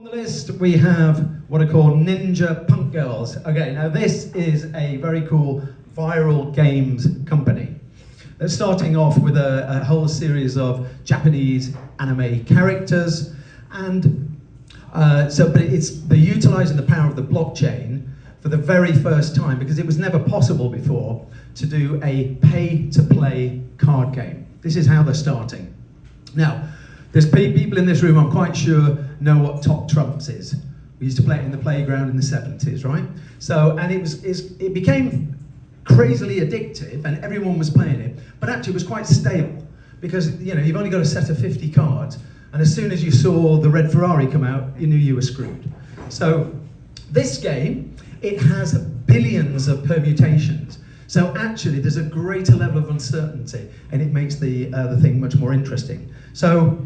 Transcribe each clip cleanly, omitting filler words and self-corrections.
On the list we have what are called Ninja Punk Girls. Okay, now this is a very cool viral games company. They're starting off with a whole series of Japanese anime characters, and they're utilizing the power of the blockchain for the very first time, because it was never possible before to do a pay-to-play card game. This is how they're starting. Now, there's people in this room, I'm quite sure, know what Top Trumps is. We used to play it in the playground in the 70s, right? So, and it became crazily addictive, and everyone was playing it, but actually it was quite stale, because you've only got a set of 50 cards, and as soon as you saw the red Ferrari come out, you knew you were screwed. So this game, it has billions of permutations. So actually there's a greater level of uncertainty, and it makes the thing much more interesting. So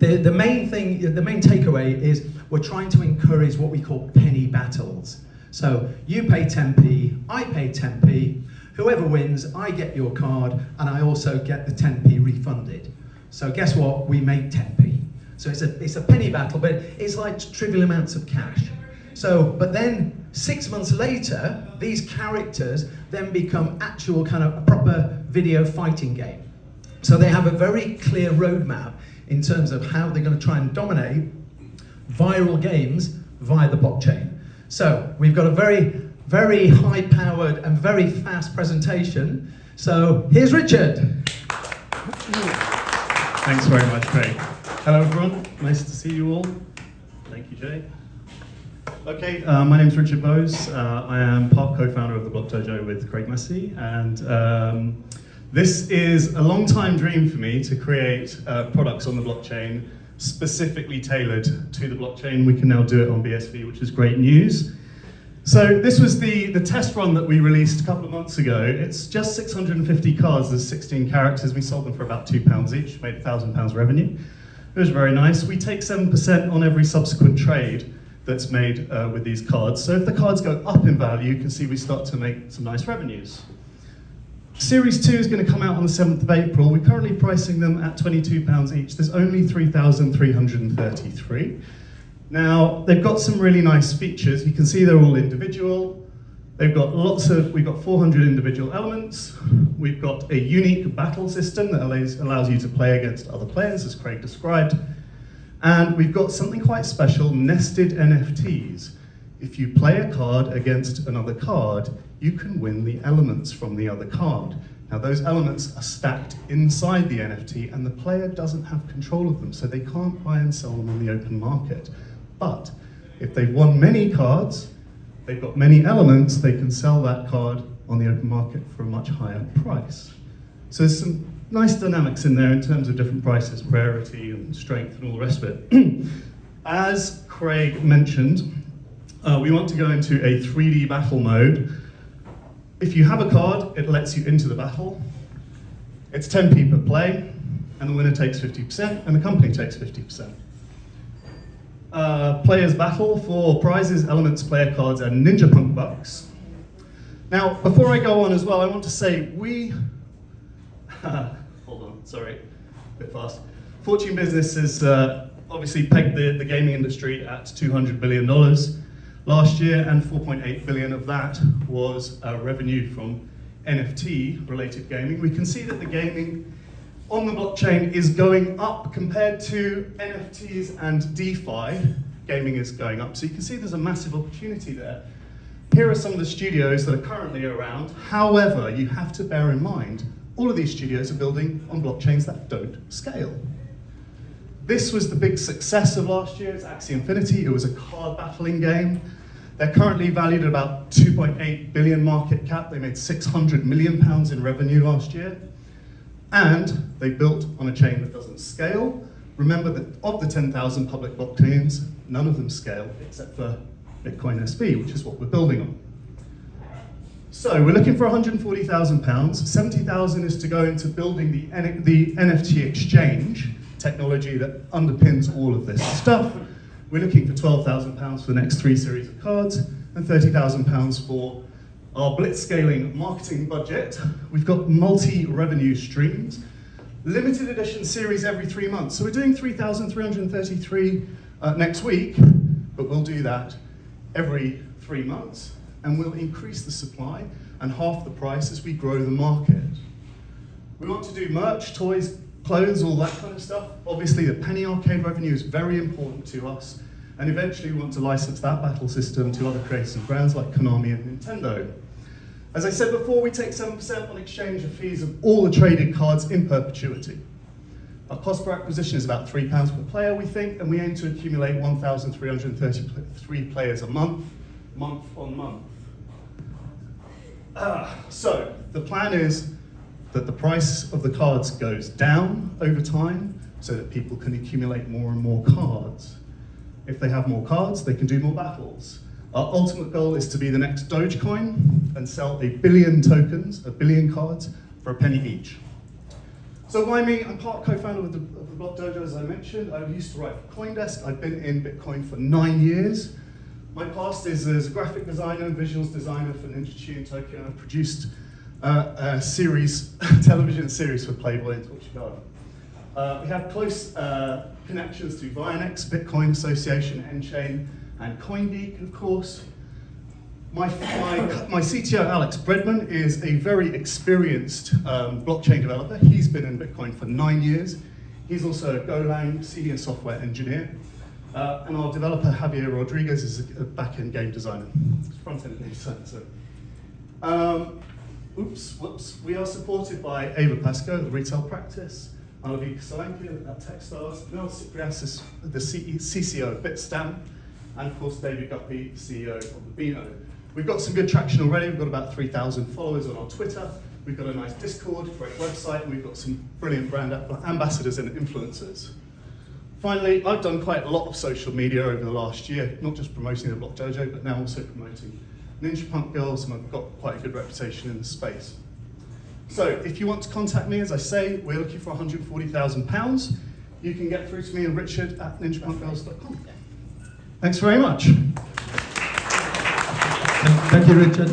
the main takeaway is we're trying to encourage what we call penny battles. So you pay 10p, I pay 10p, whoever wins, I get your card, and I also get the 10p refunded. So guess what? We make 10p. So it's a penny battle, but it's like trivial amounts of cash. So, but then 6 months later, these characters then become actual kind of a proper video fighting game. So they have a very clear roadmap in terms of how they're going to try and dominate viral games via the blockchain. So we've got a very, very high-powered and very fast presentation. So here's Richard. Thanks very much, Craig. Hello, everyone. Nice to see you all. Thank you, Jay. Okay, my name's Richard Bowes. I am part co-founder of the Block Dojo with Craig Massey, and this is a long-time dream for me to create products on the blockchain specifically tailored to the blockchain. We can now do it on BSV, which is great news. So this was the test run that we released a couple of months ago. It's just 650 cards, there's 16 characters. We sold them for about £2 each, made £1,000 revenue. It was very nice. We take 7% on every subsequent trade that's made with these cards. So if the cards go up in value, you can see we start to make some nice revenues. Series 2 is going to come out on the 7th of April. We're currently pricing them at £22 each. There's only 3,333. Now, they've got some really nice features. You can see they're all individual. We've got 400 individual elements. We've got a unique battle system that allows you to play against other players, as Craig described. And we've got something quite special, nested NFTs. If you play a card against another card, you can win the elements from the other card. Now those elements are stacked inside the NFT, and the player doesn't have control of them, so they can't buy and sell them on the open market. But if they've won many cards, they've got many elements, they can sell that card on the open market for a much higher price. So there's some nice dynamics in there in terms of different prices, rarity and strength and all the rest of it. As Craig mentioned, we want to go into a 3D battle mode. If you have a card, it lets you into the battle. It's 10p per play, and the winner takes 50%, and the company takes 50%. Players battle for prizes, elements, player cards, and Ninja Punk bucks. Now, before I go on as well, I want to say hold on, sorry, a bit fast. Fortune Business has obviously pegged the gaming industry at $200 billion last year, and 4.8 billion of that was revenue from NFT-related gaming. We can see that the gaming on the blockchain is going up compared to NFTs and DeFi. Gaming is going up, so you can see there's a massive opportunity there. Here are some of the studios that are currently around. However, you have to bear in mind, all of these studios are building on blockchains that don't scale. This was the big success of last year, it's Axie Infinity. It was a card battling game. They're currently valued at about 2.8 billion market cap. They made £600 million in revenue last year. And they built on a chain that doesn't scale. Remember that of the 10,000 public blockchains, none of them scale except for Bitcoin SV, which is what we're building on. So we're looking for £140,000. 70,000 is to go into building the NFT exchange technology that underpins all of this stuff. We're looking for £12,000 for the next 3 series of cards, and £30,000 for our blitzscaling marketing budget. We've got multi-revenue streams. Limited edition series every 3 months. So we're doing 3,333 next week, but we'll do that every 3 months, and we'll increase the supply and half the price as we grow the market. We want to do merch, toys, clothes, all that kind of stuff. Obviously, the penny arcade revenue is very important to us, and eventually we want to license that battle system to other creators and brands like Konami and Nintendo. As I said before, we take 7% on exchange of fees of all the traded cards in perpetuity. Our cost per acquisition is about £3 per player, we think, and we aim to accumulate 1,333 players a month, month on month. So the plan is that the price of the cards goes down over time so that people can accumulate more and more cards. If they have more cards, they can do more battles. Our ultimate goal is to be the next Dogecoin and sell 1 billion tokens, 1 billion cards, for a penny each. So why me? I'm part co-founder of the Block Dojo, as I mentioned. I used to write for CoinDesk. I've been in Bitcoin for 9 years. My past is as a graphic designer and visuals designer for Ninja Tune Tokyo. I've produced a series, television series for Playboy and Torchegada. We have close connections to Vianex, Bitcoin Association, Enchain, and CoinGeek, of course. My CTO, Alex Bredman, is a very experienced blockchain developer. He's been in Bitcoin for 9 years. He's also a Golang senior software engineer. And our developer, Javier Rodriguez, is a back-end game designer. Front-end game designer. Whoops. We are supported by Ava Pasco at Retail Practice, Malavi Kasalanki at Techstars, Mel Ciprias, the CCO of Bitstamp, and of course David Guppy, CEO of Beano. We've got some good traction already. We've got about 3,000 followers on our Twitter. We've got a nice Discord, great website, and we've got some brilliant brand ambassadors and influencers. Finally, I've done quite a lot of social media over the last year, not just promoting the Block Dojo, but now also promoting Ninja Punk Girls, and I've got quite a good reputation in the space. So if you want to contact me, as I say, we're looking for £140,000. You can get through to me and Richard at ninjapunkgirls.com. Thanks very much. Thank you, Richard.